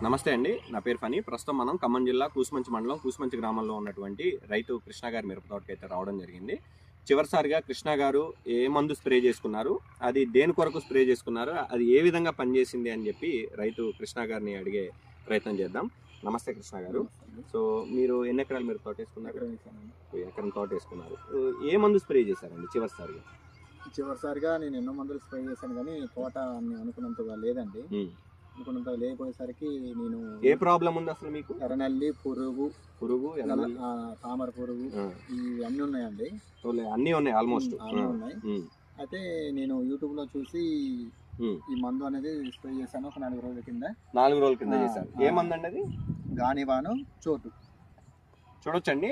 నమస్తే అండి, నా పేరు ఫనీ. ప్రస్తుతం మనం ఖమ్మం జిల్లా కూసుమంచి మండలం కూసుమంచి గ్రామంలో ఉన్నటువంటి రైతు కృష్ణ గారి మిరప తోటకి అయితే రావడం జరిగింది. చివరిసారిగా కృష్ణ గారు ఏ మందు స్ప్రే చేసుకున్నారు, అది దేని కొరకు స్ప్రే చేసుకున్నారు, అది ఏ విధంగా పనిచేసింది అని చెప్పి రైతు కృష్ణ గారిని అడిగే ప్రయత్నం చేద్దాం. నమస్తే కృష్ణ గారు. సో మీరు ఎన్ని ఎకరాలు మిరప తోట వేసుకున్నారు? ఎకరం తోట వేసుకున్నారు. ఏ మందు స్ప్రే చేశారండి చివరిసారిగా నేను ఎన్నో మందులు స్ప్రే చేశాను, కానీ తోట అనుకున్నంతగా లేదండి. అనుకున్నంతగా లేకపోయేసరికి నేను ఏ ప్రాబ్లం ఉంది అసలు మీకు? ఎర్రనల్లి, పురుగు, తామర పురుగు ఇవన్నీ ఉన్నాయండి. అన్నీ ఉన్నాయి, ఆల్మోస్ట్ అన్నీ ఉన్నాయి. అయితే నేను యూట్యూబ్ లో చూసి ఈ మందు అనేది స్ప్రే చేశాను ఒక 4 రోజుల కింద. 4 రోజుల కింద చేశాను. ఏ మందు అండి అది? గాండివాను చోటు. చూడొచ్చండి,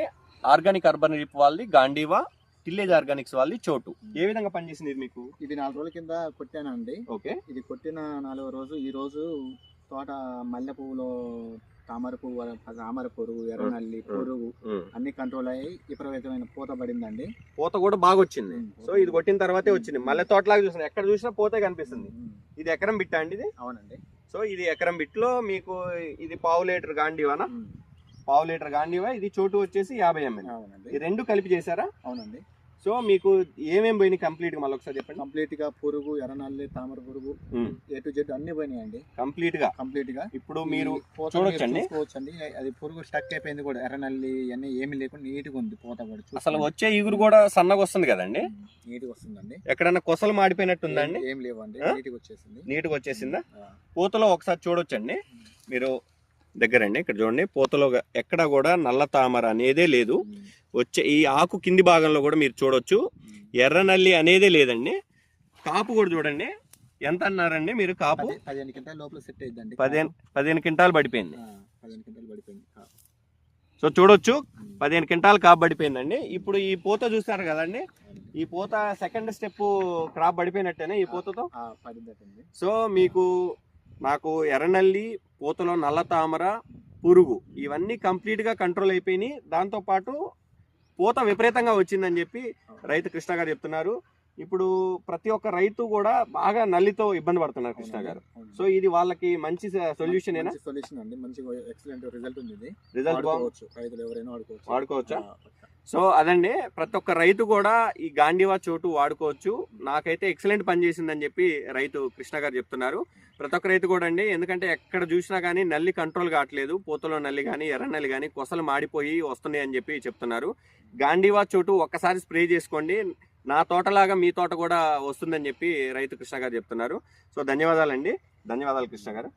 ఆర్గానిక్ అర్బన్ రిప్ వాళ్ళది గాండివా, టిల్లేజ్ ఆర్గానిక్స్ వాళ్ళది చోటు. ఏ విధంగా పనిచేసింది ఇది మీకు? ఇది 4 రోజుల కింద కొట్టానండి. ఓకే. ఇది కొట్టిన 4వ రోజు ఈ రోజు తోట మల్లె పువ్వులో తామర పురుగు, ఎర్రనల్లి పురుగు అన్ని కంట్రోల్ అయ్యి విపరీతమైన పూత పడిందండి. పూత కూడా బాగా వచ్చింది. సో ఇది కొట్టిన తర్వాతే వచ్చింది. మల్లె తోటలాగా చూసిన ఎక్కడ చూసినా పూతే కనిపిస్తుంది. ఇది ఎకరం బిట్టా అండి ఇది? అవునండి. సో ఇది ఎకరం బిట్లో మీకు ఇది 1/2 లీటర్ గాండివానా? 1/2 లీటర్ గాండివా, ఇది చోటు వచ్చేసి 50 ml. అవునండి. ఈ రెండు కలిపి చేశారా? అవునండి. సో మీకు ఏమేమి పోయినాయి కంప్లీట్ గా? మళ్ళీ ఒకసారి చెప్పండి. కంప్లీట్ గా పురుగు, ఎర్రనల్లి, తామర పురుగు, A to Z అన్ని పోయినాయండి కంప్లీట్ గా. ఇప్పుడు మీరు చూడొచ్చండి, అది పురుగు స్టక్ అయిపోయింది కూడా. ఎర్రనల్లి అన్ని ఏమి లేకుండా నీట్ గా ఉంది పూత కూడా. అసలు వచ్చే ఇగురు కూడా సన్నగా వస్తుంది కదండి? నీట్ గా వస్తుందండి. ఎక్కడన్నా కొసలు మాడిపోయినట్టు ఉందండి? ఏం లేవండి, నీట్ గా వచ్చేసిందా? పూతలో ఒకసారి చూడొచ్చండి మీరు దగ్గరండి. ఇక్కడ చూడండి, పూతలో ఎక్కడ కూడా నల్ల తామర అనేదే లేదు. వచ్చే ఈ ఆకు కింది భాగంలో కూడా మీరు చూడొచ్చు, ఎర్రనల్లి అనేదే లేదండి. కాపు కూడా చూడండి, ఎంత అన్నారండి మీరు? కాపు 15 క్వింటాల లోపల సెట్ అయ్యిందండి. 15 క్వింటాలు పడిపోయింది. సో చూడొచ్చు, 15 క్వింటాలు కాపు పడిపోయిందండి. ఇప్పుడు ఈ పూత చూస్తారు కదండి, ఈ పూత సెకండ్ స్టెప్ క్రాప్ పడిపోయినట్టేనే ఈ పూతతో. సో మీకు నాకు ఎర్రనల్లి, పూతలో నల్ల తామర, పురుగు ఇవన్నీ కంప్లీట్గా కంట్రోల్ అయిపోయినాయి. దాంతోపాటు పూత విపరీతంగా వచ్చిందని చెప్పి రైతు కృష్ణ గారు చెప్తున్నారు. ఇప్పుడు ప్రతి ఒక్క రైతు కూడా బాగా నల్లితో ఇబ్బంది పడుతున్నారు కృష్ణ గారు. సో ఇది వాళ్ళకి మంచి సొల్యూషన్ అండి. మంచి ఎక్సలెంట్ రిజల్ట్ ఉంది. రైతులు ఎవరైనా వాడుకోవచ్చా? సో అదండి, ప్రతి ఒక్క రైతు కూడా ఈ గాండివా చోటు వాడుకోవచ్చు. నాకైతే ఎక్సలెంట్ పనిచేసిందని చెప్పి రైతు కృష్ణ గారు చెప్తున్నారు. ప్రతి ఒక్క రైతు కూడా అండి, ఎందుకంటే ఎక్కడ చూసినా కానీ నల్లి కంట్రోల్ కావట్లేదు. పూతలో నల్లి కానీ ఎర్రనల్లి కానీ కొసలు మాడిపోయి వస్తున్నాయి అని చెప్పి చెప్తున్నారు. గాండివా చోటు ఒక్కసారి స్ప్రే చేసుకోండి, నా తోటలాగా మీ తోట కూడా వస్తుందని చెప్పి రైతు కృష్ణ గారు చెప్తున్నారు. సో ధన్యవాదాలండి. ధన్యవాదాలు కృష్ణ గారు.